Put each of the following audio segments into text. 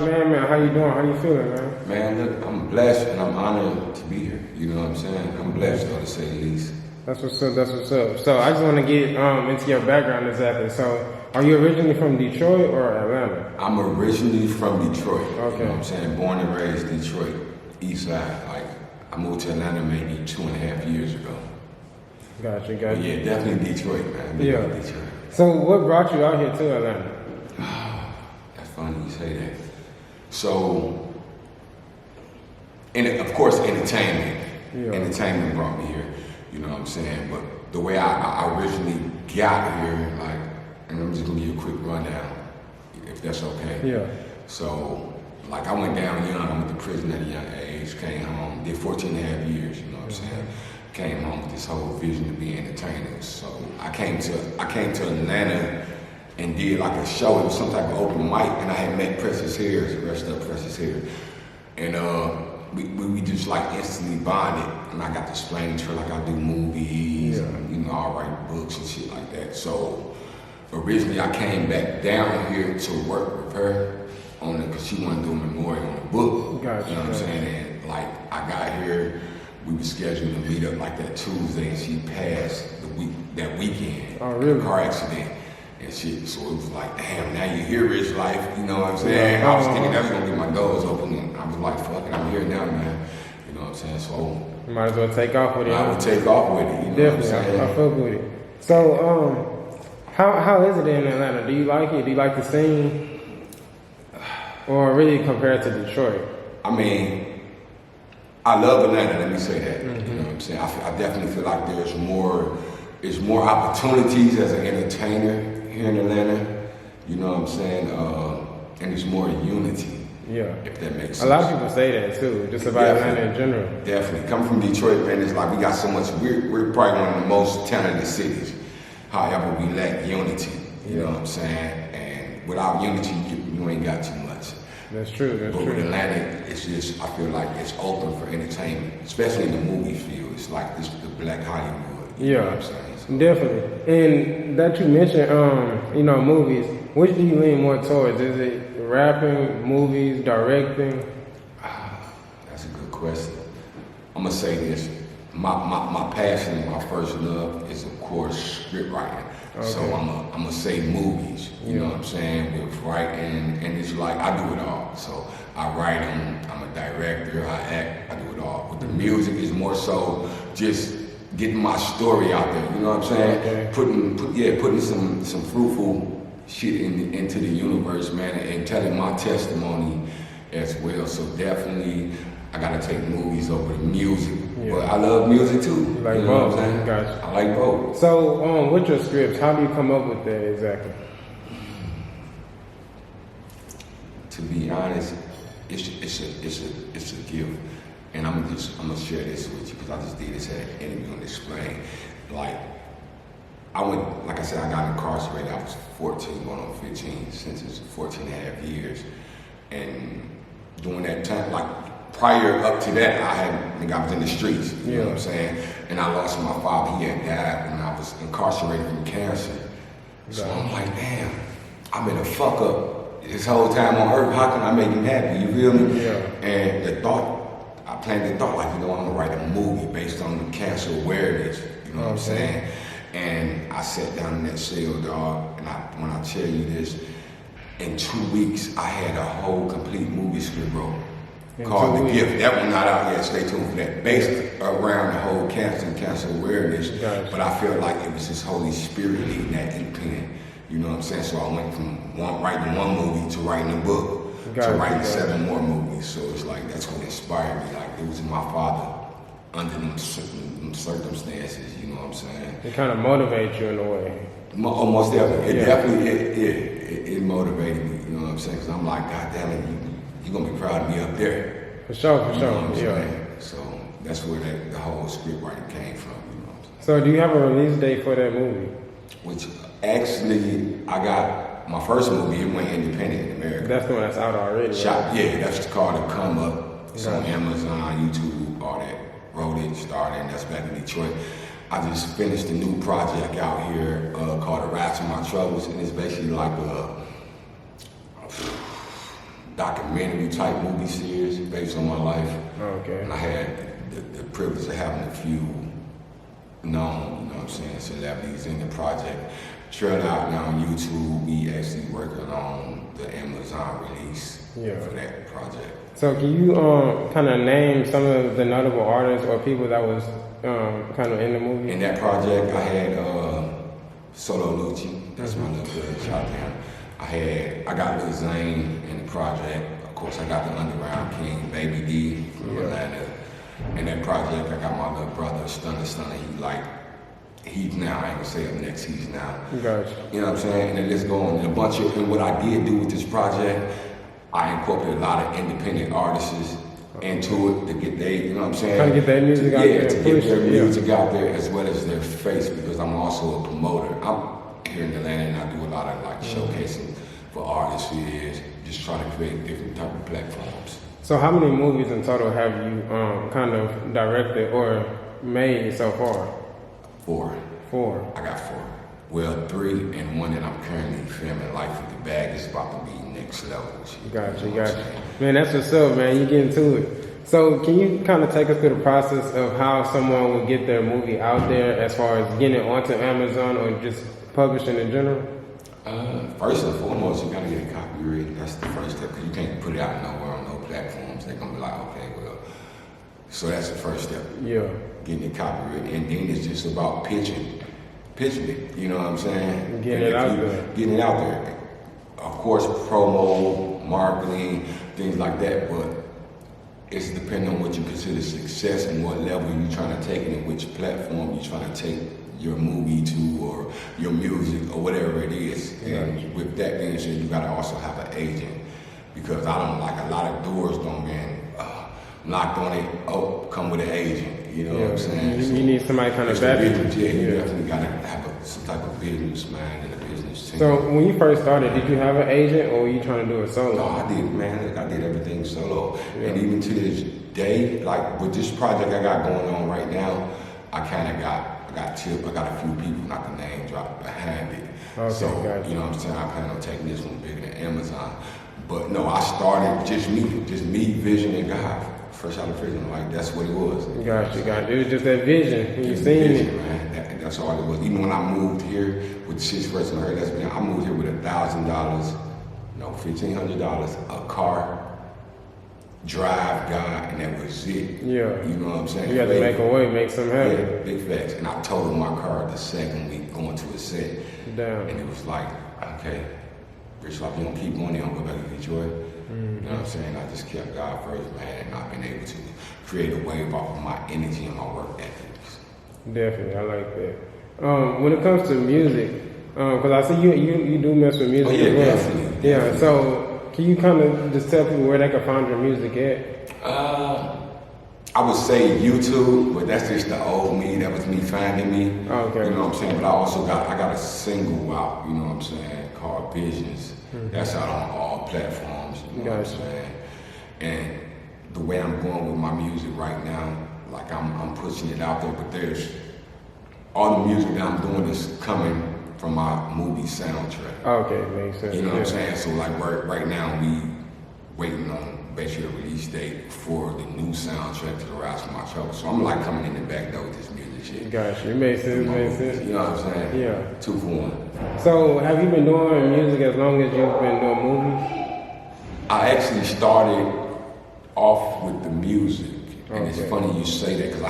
man. How you doing? How you feeling, man? Man, look, I'm blessed and I'm honored to be here. You know what I'm saying? I'm blessed, though, to say the least. That's what's up. That's what's up. So I just want to get into your background exactly. So are you originally from Detroit or Atlanta? I'm originally from Detroit. Okay. You know what I'm saying? Born and raised Detroit, East Side. Like, I moved to Atlanta maybe 2.5 years ago. Gotcha. Yeah, definitely Detroit, man. Yeah. Detroit. So what brought you out here to Atlanta? That's funny you say that. So, of course, entertainment. Yeah. Entertainment brought me here. You know what I'm saying? But the way I originally got here, like, and I'm just gonna give you a quick rundown, if that's okay. Yeah. So, like, I went down young. I went to prison at a young age. Came home, did 14.5 years. You know what I'm saying? Came home with this whole vision to be entertainers. So I came to Atlanta and did like a show. It was some type of open mic, and I had met Precious Harris, rest up Precious Harris, and we just like instantly bonded. And I got to explain to her like I do movies, and I write books and shit like that. So originally I came back down here to work with her on it because she wanted to do a memorial on the book. Gotcha. You know what I'm saying? And like I got here. We were scheduled to meet up like that Tuesday, and she passed that weekend. Oh, really? Car accident and shit. So it was like, damn, now you hear Richlyfe, you know what I'm saying? I was thinking that was gonna get my doors open, and I was like, fuck it, I'm here now, man. You know what I'm saying? So you might as well take off with it. I would take off with it. You know Definitely, what I'm saying? I fuck with it. So, how is it in Atlanta? Do you like it? Do you like the scene? Or really compared to Detroit? I mean, I love Atlanta, let me say that. You know what I'm saying? I definitely feel like there's more opportunities as an entertainer here in Atlanta. You know what I'm saying? And there's more unity. Yeah. If that makes sense. A lot of people say that too, just about Atlanta in general. Definitely. Coming from Detroit, man, it's like we got so much, we're probably one of the most talented cities. However, we lack unity. You know what I'm saying? And without unity, you ain't got too much. That's true. But with Atlanta, it's just, I feel like it's open for entertainment, especially in the movie field. It's like the Black Hollywood. You know what I'm saying? So, definitely. And that you mentioned, movies, which do you lean more towards? Is it rapping, movies, directing? That's a good question. I'm gonna say this. My passion and my first love is, of course, script writing. Okay. So I'm gonna say movies, you know what I'm saying, with writing, and it's like I do it all. So I write them, I'm a director, I act, I do it all. With the music is more so just getting my story out there, you know what I'm saying? Okay. Putting some fruitful shit into the universe, man, and telling my testimony as well. So definitely I gotta take movies over the music. Yeah. But I love music too. Like you know both. What I'm saying? Gotcha. I like both. So with your scripts, how do you come up with that exactly? To be honest, it's a gift. And I'm gonna share this with you because I just did this at an interview and explain. Like like I said, I got incarcerated. I was 14, going on 15, sentenced to 14.5 years. And during that time, like prior up to that, I was in the streets, you know what I'm saying? And I lost my father. He had died when I was incarcerated from cancer. So I'm like, damn, I've been a fuck up this whole time on earth. How can I make him happy? You feel me? Yeah. And I planned the thought, like, I'm gonna write a movie based on the cancer awareness, you know what I'm saying? And I sat down in that cell, dog, and when I tell you this, in 2 weeks, I had a whole complete movie script wrote. Called The Gift. That one not out yet. Stay tuned for that. Based around the whole cancer and cancer awareness. Gotcha. But I feel like it was His Holy Spirit leading that in pen. You know what I'm saying? So I went from writing one movie to writing a book to writing 7 more movies. So it's like that's what inspired me. Like it was my father under them circumstances. You know what I'm saying? It kind of motivates you in a way. Almost definitely. It motivated me. You know what I'm saying? Because I'm like, God damn it, you're going to be proud of me up there. For sure. Yeah. So that's where the whole script writing came from. You know what I'm saying? So do you have a release date for that movie? Which actually, I got my first movie, it went independent in America. That's the one that's out already, right? Yeah, that's called The Come Up. It's on Amazon, YouTube, all that. Wrote it, started, and that's back in Detroit. I just finished a new project out here called The Rats of My Troubles, and it's basically like documentary type movie series based on my life. Okay. And I had the privilege of having a few known, you know what I'm saying, celebrities in the project. Trailed out now on YouTube. We actually working on the Amazon release for that project. So can you kind of name some of the notable artists or people that was kind of in the movie? In that project, I had Solo Lucci. That's my little good. Shout out to him. I got Lil Zane in the project. Of course, I got the Underground King, Baby D from Atlanta. In that project, I got my little brother, Stunner. He's now, I ain't gonna say up next, he's now. Gotcha. You know what I'm saying? And then let's go on. And what I did do with this project, I incorporated a lot of independent artists into it to get their, you know what I'm saying? Trying to get their music out there. To get their music out there as well as their face, because I'm also a promoter. I'm here in Atlanta and I do a lot of like showcasing for artists here, just trying to create different type of platforms. So how many movies in total have you kind of directed or made so far? 4. 4. I got 4. Well, 3 and 1 that I'm currently filming. Life with the Bag is about to be next level. Gotcha. Man, that's what's up, man. You get into it. So can you kind of take us through the process of how someone would get their movie out there as far as getting it onto Amazon or just publishing in general? First and foremost, you gotta get it copyrighted. That's the first step, because you can't put it out nowhere on no platforms. They're gonna be like, okay, well. So that's the first step. Yeah. Getting it copyrighted. And then it's just about pitching it, you know what I'm saying? Getting it out there. Getting it out there. Of course, promo, marketing, things like that, but it's depending on what you consider success and what level you're trying to take it and which platform you're trying to take your movie to or your music or whatever it is. And with that being said, you gotta also have an agent, because I don't like a lot of doors don't get knocked on it. Oh, come with an agent. You know what I'm saying? You need somebody kind of better. You definitely gotta have some type of business mind and a business team. So when you first started, did you have an agent or were you trying to do it solo? No, I did, man. I did everything solo. And even to this day, like with this project I got going on right now, I got tip. I got a few people, not the name drop, behind it. Okay, so, gotcha. you know what I'm saying? I plan on taking this one bigger than Amazon. But no, I started just me, vision, and God. Fresh out of prison, like that's what it was. Gotcha. It was just that vision. You seen vision, it, man. That's all it was. Even when I moved here with 6 person her, I moved here with $1,000, $1,500, a car, drive guy, and that was it. Yeah. You know what I'm saying? You got to make a way, make something happen. Yeah, big facts. And I totaled my car the second week going to a set. Damn. And it was like, okay, Richlyfe, you don't keep going, you don't go back to Detroit. You know what I'm saying? I just kept God first, man, and I've been able to create a wave off of my energy and my work ethics. Definitely, I like that. When it comes to music, because I see you do mess with music as well. Definitely. Yeah, so can you kind of just tell people where they can find your music at? I would say YouTube, but that's just the old me. That was me finding me. Okay. You know what I'm saying? But I got a single out, you know what I'm saying, called Visions. That's out on all platforms. You know what I'm saying? And the way I'm going with my music right now, like I'm pushing it out there, but there's all the music that I'm doing is coming from my movie soundtrack. Okay, makes sense. You know what I'm saying? So like right now we waiting on basically a release date for the new soundtrack to the Rise from My Trouble. So I'm like coming in the back door with this music shit. Gotcha, it makes sense. You know what I'm saying? Yeah. 2 for 1. So have you been doing music as long as you've been doing movies? I actually started off with the music, and it's funny you say that because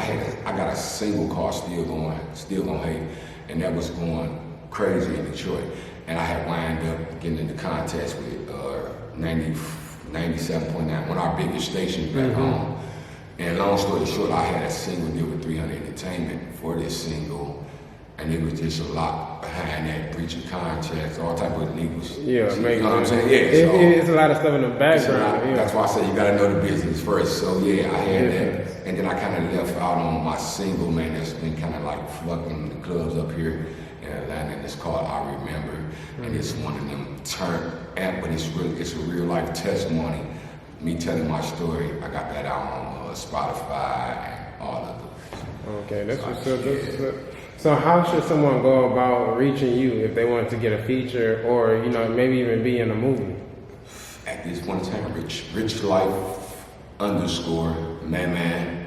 I got a single called Still Gonna Hate, and that was going crazy in Detroit, and I had wound up getting into contest with 97.9, one of our biggest stations back home. And long story short, I had a single deal with 300 Entertainment for this single, and it was just a lot behind that, breach of contracts, all type of legals. Yeah, you know what I'm saying? Yeah, it's a lot of stuff in the background. Yeah. That's why I say you gotta know the business first. So yeah, I had that, and then I kind of left out on my single, man. That's been kind of like fucking the clubs up here in Atlanta, and it's called I Remember, and it's one of them but it's a real life testimony. Me telling my story. I got that out on Spotify and all of those. Okay, that's what's up. So how should someone go about reaching you if they want to get a feature or, maybe even be in a movie? At at this point in time, Richlyfe _ man,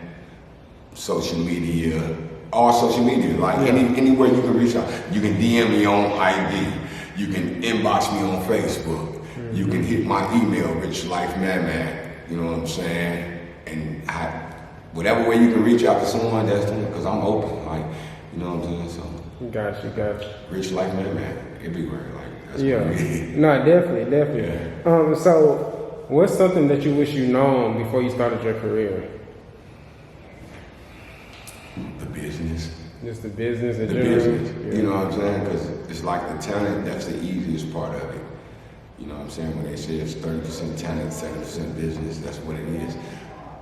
social media, all social media, like anywhere you can reach out. You can DM me on ID. You can inbox me on Facebook. You can hit my email, Richlyfe man. You know what I'm saying? And whatever way you can reach out to someone, that's doing, because I'm open, like, you know what I'm saying? So, Gotcha. Richlyfe man, everywhere, like, that's Yeah. what it is. No, definitely. Yeah. So, what's something that you wish you known before you started your career? The business. Just the business in The general? business, Yeah. you know what I'm saying? Because it's like the talent, that's the easiest part of it. You know what I'm saying? When they say it's 30% talent, 70% business, that's what it is.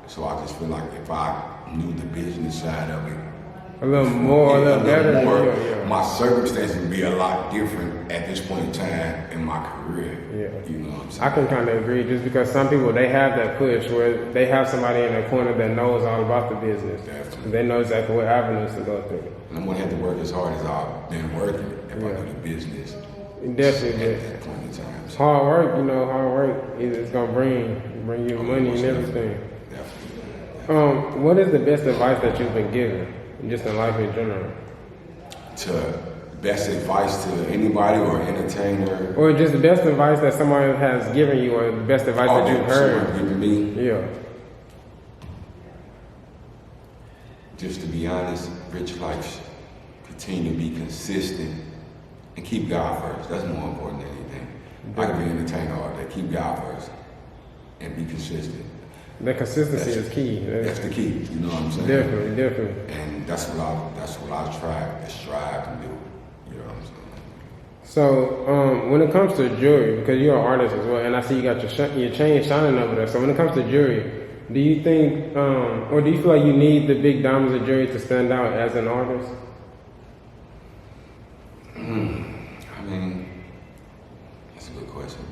So I just feel like if I knew the business side of it, A little more, a little better. Yeah. my circumstances would be a lot different at this point in time in my career. Yeah. You know what I'm saying? I can kind of agree, just because some people, they have that push where they have somebody in their corner that knows all about the business. Definitely. They know exactly what avenues to go through. And I'm going to have to work as hard as I've been working if I do the business. Definitely. At that point in time. So, Hard work is going to bring you money and everything. definitely. What is the best advice that you've been given, just in life in general? To best advice to anybody or entertainer. Or just the best advice that someone has given you, or the best advice that you've heard? Someone giving me. Yeah. Just to be honest, Richlyfe, continue to be consistent and keep God first. That's more important than anything. I can be an entertainer all day. Keep God first and be consistent. The consistency is key. That's the key. You know what I'm saying? Definitely. And that's what I strive to do. You know what I'm saying? So, when it comes to jewelry, because you're an artist as well, and I see you got your chain shining over there. So, when it comes to jewelry, do you think, or do you feel like you need the big diamonds of jewelry to stand out as an artist? I mean, that's a good question.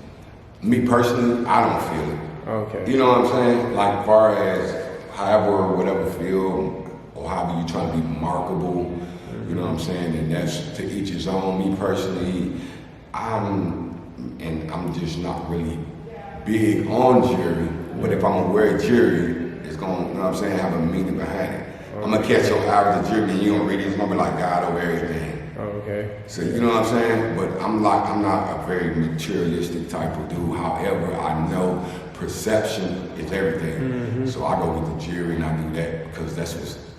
Me personally, I don't feel it. Okay. You know what I'm saying? Like, far as however or whatever feel, or however you trying to be marketable, you know what I'm saying? And that's to each his own. Me personally, I'm just not really big on jewelry, but if I'm gonna wear jewelry, it's gonna, you know what I'm saying, have a meaning behind it. I'm gonna catch your average jewelry and you don't read it, it's gonna be like God over everything. Okay. So you know what I'm saying? But I'm not a very materialistic type of dude. However, I know perception is everything. So I go with the jewelry and I do that because that's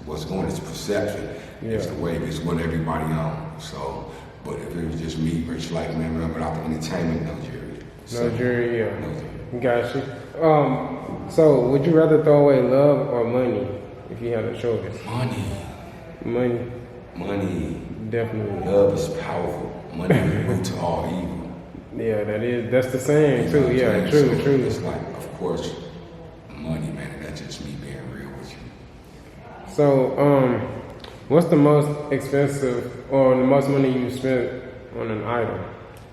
what's going. It's perception. Yeah. It's the way it's what everybody on. So, but if it was just me, Richlyfe, man, without the entertainment, no jewelry. No jewelry, yeah. No jewelry. Got you. So, would you rather throw away love or money if you had a choice? Money. Definitely. Love is powerful. Money is the root to all evil. Yeah, that's the saying too. Yeah, true. It's like, of course, money, man, and that's just me being real with you. So, what's the most expensive or the most money you spent on an item?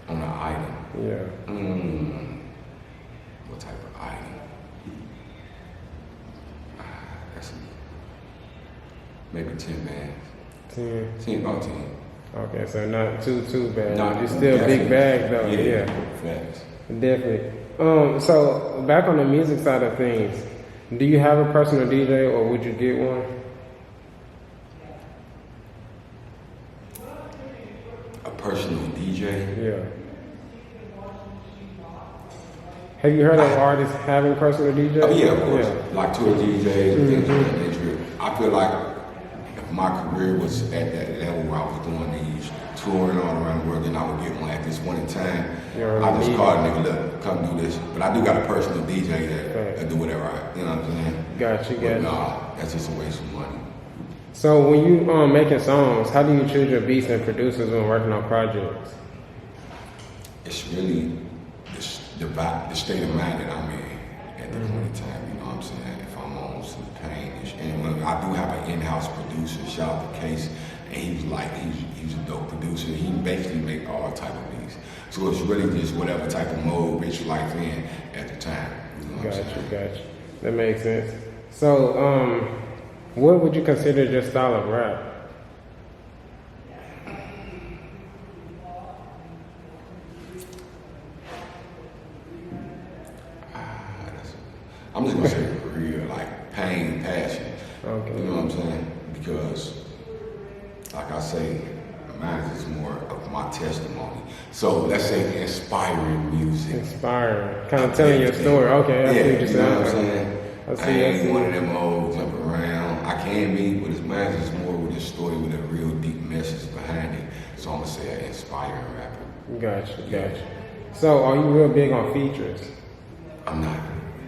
On an item? Yeah. What type of item? That's maybe 10 bags. 10. About 10. Okay, so not too bad. Not It's still a big bag though. Yeah. Facts. Definitely. So back on the music side of things, do you have a personal DJ or would you get one? A personal DJ? Yeah. Have you heard of artists having personal DJs? Oh, yeah, of course. Like tour DJs and things of that nature. I feel like if my career was at that level where I was doing these touring all around the world, then I would get one at this point in time. I just call a nigga, look, come do this. But I do got a personal DJ that do whatever you know what I'm saying? Got you. Nah, that's just a waste of money. So when you making songs, how do you choose your beats and producers when working on projects? It's really the state of mind that I'm in at the point in time, you know what I'm saying? If I'm on some pain, and when I do have an in-house producer, shout out to Case, and he's a dope producer. He basically make all type of beats. So it's really just whatever type of mode Richlyfe in at the time. You know what I'm saying? Got you. That makes sense. So, what would you consider your style of rap? I'm just gonna say career, like pain, passion. Okay. You know what I'm saying? Because, like I say, mine is more of my testimony. So let's say inspiring music. Inspiring. Kind of telling your story. Okay, I see what you're saying. You know what I'm saying? I ain't one of them old jump around. I can be, but mine is more with a story with a real deep message behind it. So I'm gonna say an inspiring rapper. Gotcha. So are you real big on features? I'm not.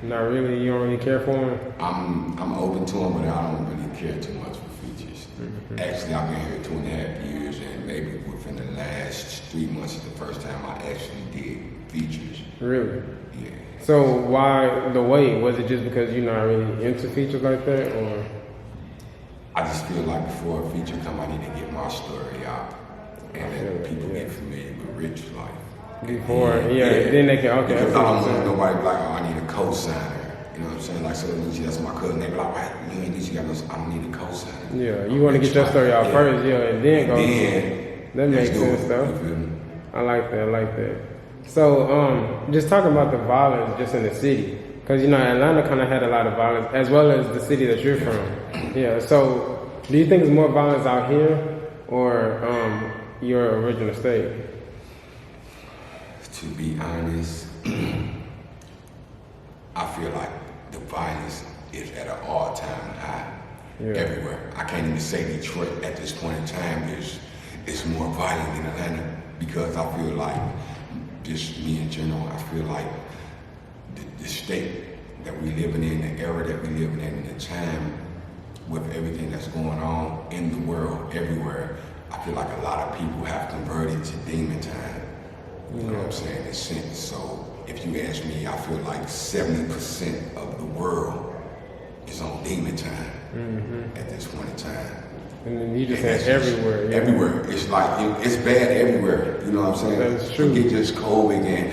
Not really? You don't really care for them? I'm open to them, but I don't really care too much for features. Mm-hmm. Actually, I've been here 2.5 years, and maybe within the last 3 months is the first time I actually did features. Really? Yeah. So why the wait? Was it just because you're not really into features like that, or? I just feel like before a feature come, I need to get my story out, and then people get familiar with Richlyfe. Before, then they can, okay. Because I don't want nobody be like, oh, I need a co-signer. You know what I'm saying? Like, so Lucy, that's my cousin. They be like, why? You ain't Lucy got no, I don't need a co-signer. Yeah, you want to get your story out first, and then go. That makes sense, though. You feel me? I like that. So, just talking about the violence just in the city, because Atlanta kind of had a lot of violence, as well as the city that you're from. Yeah. So, do you think there's more violence out here or your original state? To be honest, I feel like the violence is at an all-time high everywhere. I can't even say Detroit at this point in time is more violent than Atlanta, because I feel like, just me in general, I feel like the state that we living in, the era that we living in, the time with everything that's going on in the world, everywhere, I feel like a lot of people have converted to demon time. You know what I'm saying? In a sense. So if you ask me, I feel like 70% of the world is on demon time at this point in time. And then you just had everywhere. Yeah. Everywhere. It's like, it's bad everywhere. You know what I'm saying? That's true. Forget just COVID and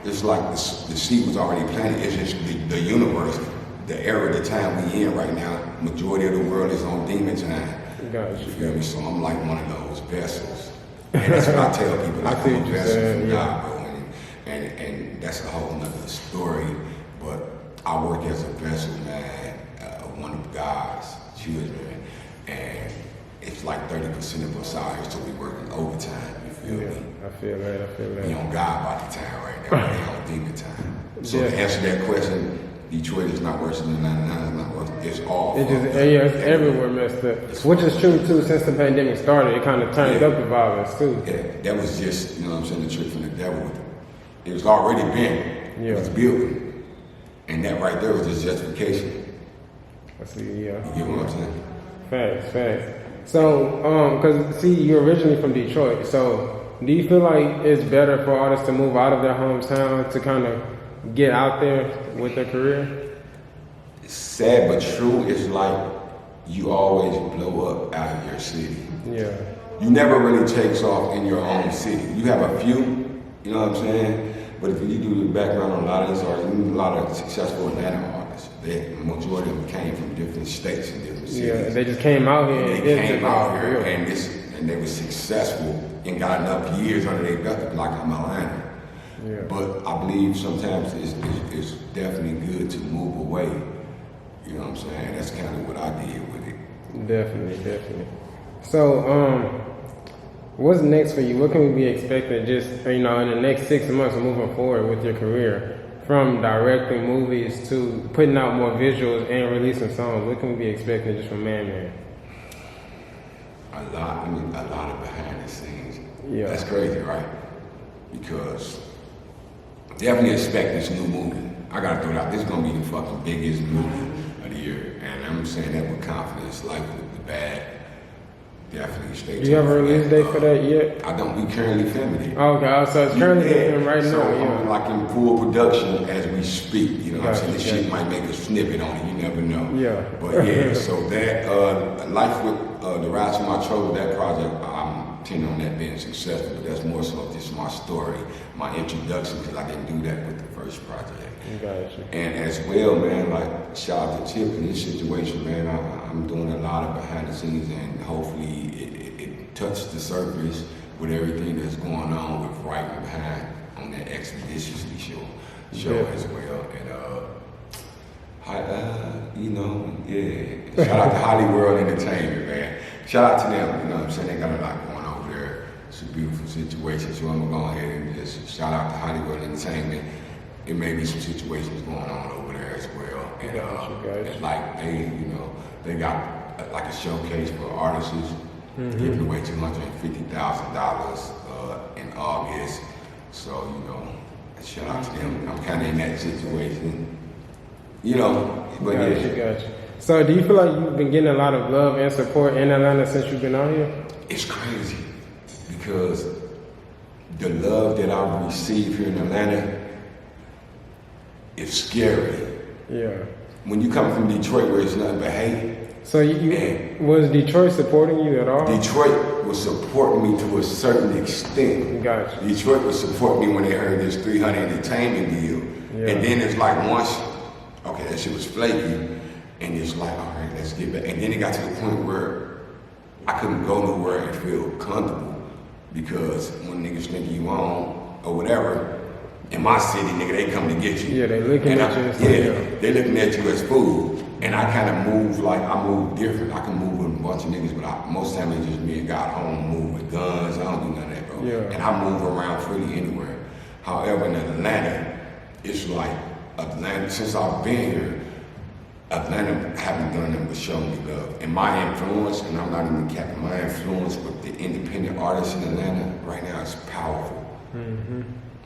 it's like the seed was already planted. It's just the universe, the era, the time we in right now, majority of the world is on demon time. Gotcha. You feel me? So I'm like one of those vessels. And that's what I tell people. Like, I'm a vessel from God, bro. And that's a whole nother story. But I work as a vessel, man, one of God's children. And it's like 30% of us out here, so we working overtime. You feel me? I feel that. We on God body time right now. We on demon time. So to answer that question, Detroit is not worse than Atlanta. It's not worse. It's all. It's everywhere messed up. Which is true too. Since the pandemic started, it kind of turned up the violence too. Yeah, that was just, you know what I'm saying, the trick from the devil. It was already been. It was building, and that right there was just justification. I see. Yeah. You get what I'm saying? Facts. So, because see, you're originally from Detroit. So, do you feel like it's better for artists to move out of their hometown to kind of get out there with their career? It's sad but true. It's like you always blow up out of your city. Yeah. You never really takes off in your own city. You have a few, you know what I'm saying? But if you do the background on a lot of these artists, a lot of successful Atlanta artists, the majority of them came from different states and different cities. Yeah, they just came out here. They came out here and they were successful and got enough years under their belt to be like, I'm Atlanta. Yeah. But I believe sometimes it's definitely good to move away. You know what I'm saying? That's kind of what I did with it. Definitely. So, what's next for you? What can we be expecting just, in the next 6 months moving forward with your career? From directing movies to putting out more visuals and releasing songs, what can we be expecting just from Man? A lot of behind the scenes. Yeah. That's crazy, right? Because definitely expect this new movie. I gotta throw it out. This is gonna be the fucking biggest movie of the year. And I'm saying that with confidence, like the bad. Definitely stay tuned. Do you have a release date for that yet? I don't. We currently filming it. Okay, so it's currently filming right now. I'm like in full production as we speak. You know what I'm saying? This shit might make a snippet on it. You never know. Yeah. But yeah, so that Life with the Rise of My Trouble, that project, I'm intending on that being successful. But that's more so just my story, my introduction, because I didn't do that with the first project. Gotcha. And as well, man, like shout out to Chip in this situation, man. I'm doing a lot of behind the scenes, and hopefully it touched the surface with everything that's going on with writing behind on that Expeditiously show as well. And You know, yeah. Shout out to Hollywood Entertainment, man. Shout out to them. You know what I'm saying? They got a lot going over there. It's a beautiful situation. So I'm gonna go ahead and just shout out to Hollywood Entertainment. It may be some situations going on over there as well. And and like they got like a showcase for artists, giving away $250,000 in August. So shout out to them. I'm kind of in that situation. But Gotcha. So do you feel like you've been getting a lot of love and support in Atlanta since you've been out here? It's crazy because the love that I've received here in Atlanta is scary. Yeah. When you come from Detroit where it's nothing but hate. So was Detroit supporting you at all? Detroit was supporting me to a certain extent. Gotcha. Detroit was supporting me when they heard this 300 entertainment deal. Yeah. And then it's like once, okay, that shit was flaky. And it's like, all right, let's get back. And then it got to the point where I couldn't go nowhere and feel comfortable because when niggas think you on or whatever, in my city, nigga, they come to get you. Yeah, they looking at you. They looking at you as food. And I kind of move like I move different. I can move with a bunch of niggas, but most times it's just me and God home move with guns. I don't do none of that, bro. Yeah. And I move around freely anywhere. However, in Atlanta, it's like Atlanta. Since I've been here, Atlanta haven't done nothing but show me love. And my influence, and I'm not even capping, my influence with the independent artists in Atlanta right now is powerful.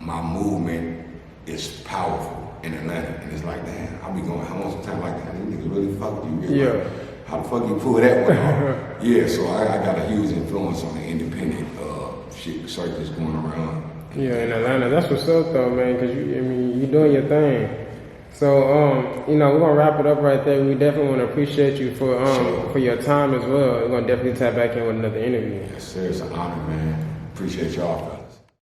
My movement is powerful in Atlanta. And it's like, damn, I'll be going home sometimes like, damn, these niggas really fuck you. Yeah. Like, how the fuck you pull that one off? Yeah, so I got a huge influence on the independent shit circus going around. Yeah, in Atlanta. That's what's up though, man, because you're doing your thing. So, we're gonna wrap it up right there. We definitely want to appreciate you for your time as well. We're gonna definitely tap back in with another interview. Yes, sir. It's an honor, man. Appreciate y'all.